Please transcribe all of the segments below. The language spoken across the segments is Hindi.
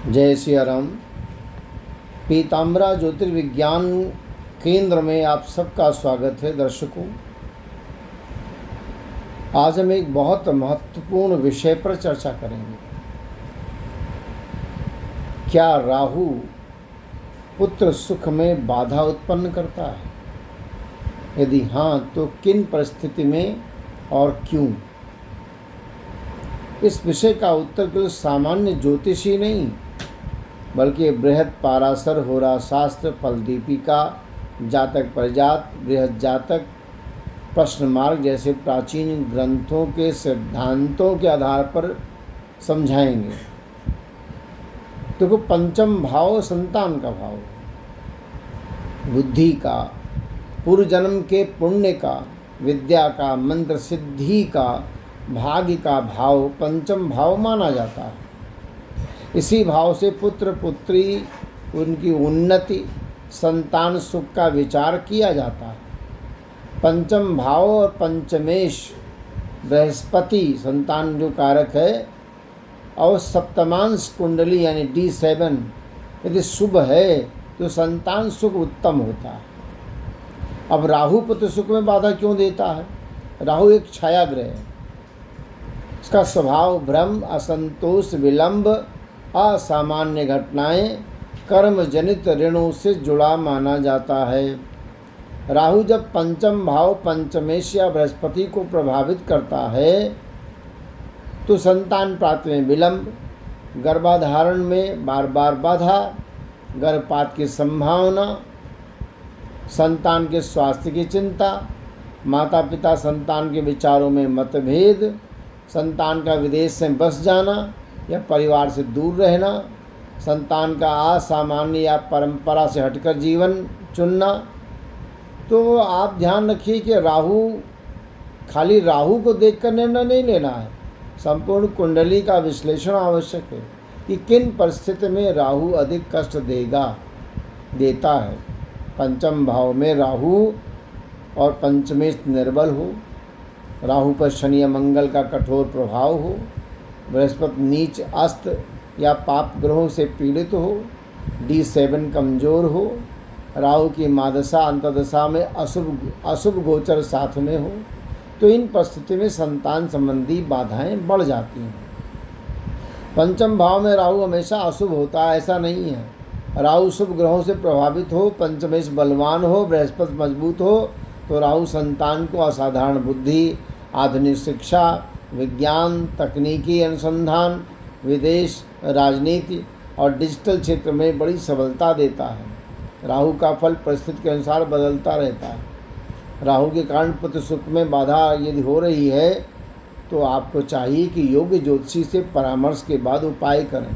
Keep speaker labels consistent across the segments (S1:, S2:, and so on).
S1: जय सिया राम। पीताम्बरा ज्योतिर्विज्ञान केंद्र में आप सबका स्वागत है। दर्शकों, आज हम एक बहुत महत्वपूर्ण विषय पर चर्चा करेंगे। क्या राहु पुत्र सुख में बाधा उत्पन्न करता है? यदि हाँ, तो किन परिस्थिति में और क्यों? इस विषय का उत्तर केवल सामान्य ज्योतिषी नहीं, बल्कि बृहद पाराशर होरा शास्त्र, फलदीपिका, जातक परिजात, बृहद जातक, प्रश्न मार्ग जैसे प्राचीन ग्रंथों के सिद्धांतों के आधार पर समझाएंगे। देखो, पंचम भाव संतान का भाव, बुद्धि का, पूर्व जन्म के पुण्य का, विद्या का, मंत्र सिद्धि का, भाग्य का भाव पंचम भाव माना जाता है। इसी भाव से पुत्र पुत्री, उनकी उन्नति, संतान सुख का विचार किया जाता है। पंचम भाव और पंचमेश बृहस्पति संतान जो कारक है, और सप्तमांश कुंडली यानी D7 यदि शुभ है तो संतान सुख उत्तम होता है। अब राहु पुत्र सुख में बाधा क्यों देता है? राहु एक छाया ग्रह है। इसका स्वभाव भ्रम, असंतोष, विलंब, असामान्य घटनाएं, कर्म जनित ऋणों से जुड़ा माना जाता है। राहु जब पंचम भाव पंचमेश या बृहस्पति को प्रभावित करता है तो संतान प्राप्ति में विलंब, गर्भाधारण में बार बार बाधा, गर्भपात की संभावना, संतान के स्वास्थ्य की चिंता, माता पिता संतान के विचारों में मतभेद, संतान का विदेश से बस जाना या परिवार से दूर रहना, संतान का असामान्य या परंपरा से हटकर जीवन चुनना। तो आप ध्यान रखिए कि खाली राहु को देखकर निर्णय नहीं लेना है। संपूर्ण कुंडली का विश्लेषण आवश्यक है कि किन परिस्थिति में राहु अधिक कष्ट देता है। पंचम भाव में राहु और पंचमेश निर्बल हो, राहु पर शनि या मंगल का कठोर प्रभाव हो, बृहस्पति नीच, अस्त या पाप ग्रहों से पीड़ित हो, D7 कमज़ोर हो, राहु की मादशा अंतदशा में अशुभ गोचर साथ में हो, तो इन परिस्थिति में संतान संबंधी बाधाएं बढ़ जाती हैं। पंचम भाव में राहु हमेशा अशुभ होता है, ऐसा नहीं है। राहु शुभ ग्रहों से प्रभावित हो, पंचमेश बलवान हो, बृहस्पति मजबूत हो, तो राहु संतान को असाधारण बुद्धि, आधुनिक शिक्षा, विज्ञान, तकनीकी अनुसंधान, विदेश, राजनीति और डिजिटल क्षेत्र में बड़ी सफलता देता है। राहु का फल परिस्थिति के अनुसार बदलता रहता है। राहु के कारण पुत्र सुख में बाधा यदि हो रही है तो आपको चाहिए कि योग्य ज्योतिषी से परामर्श के बाद उपाय करें।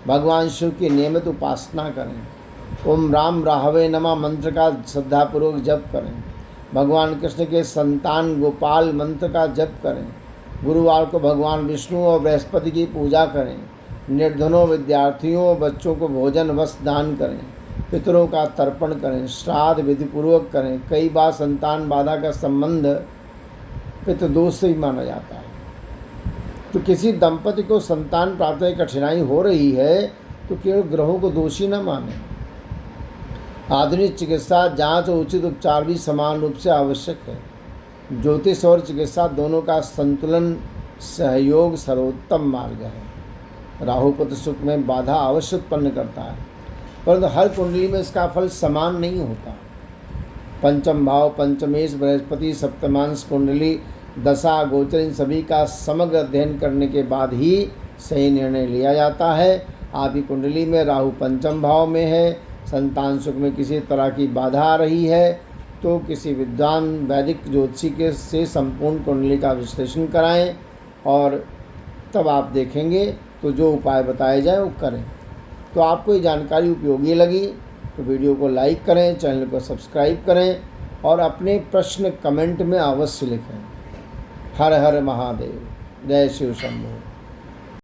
S1: भगवान शिव की नियमित उपासना करें। ओम राम राहवे नमः मंत्र का श्रद्धापूर्वक जप करें। भगवान कृष्ण के संतान गोपाल मंत्र का जप करें। गुरुवार को भगवान विष्णु और बृहस्पति की पूजा करें। निर्धनों, विद्यार्थियों, बच्चों को भोजन वस्त्र दान करें। पितरों का तर्पण करें। श्राद्ध विधिपूर्वक करें। कई बार संतान बाधा का संबंध पितृदोष से ही माना जाता है। तो किसी दंपति को संतान प्राप्ति में कठिनाई हो रही है तो केवल ग्रहों को दोषी न माने। आधुनिक चिकित्सा, जांच और उचित उपचार भी समान रूप से आवश्यक है। ज्योतिष और चिकित्सा दोनों का संतुलन, सहयोग सर्वोत्तम मार्ग है। राहु पुत्र सुख में बाधा अवश्य उत्पन्न करता है, परंतु हर कुंडली में इसका फल समान नहीं होता। पंचम भाव, पंचमेश, बृहस्पति, सप्तमांश कुंडली, दशा, गोचर, इन सभी का समग्र अध्ययन करने के बाद ही सही निर्णय लिया जाता है। आपकी कुंडली में राहु पंचम भाव में है, संतान सुख में किसी तरह की बाधा आ रही है, तो किसी विद्वान वैदिक ज्योतिषी के से संपूर्ण कुंडली का विश्लेषण कराएं और तब आप देखेंगे तो जो उपाय बताए जाएं वो करें। तो आपको ये जानकारी उपयोगी लगी तो वीडियो को लाइक करें, चैनल को सब्सक्राइब करें और अपने प्रश्न कमेंट में अवश्य लिखें। हर हर महादेव। जय शिव शंभो।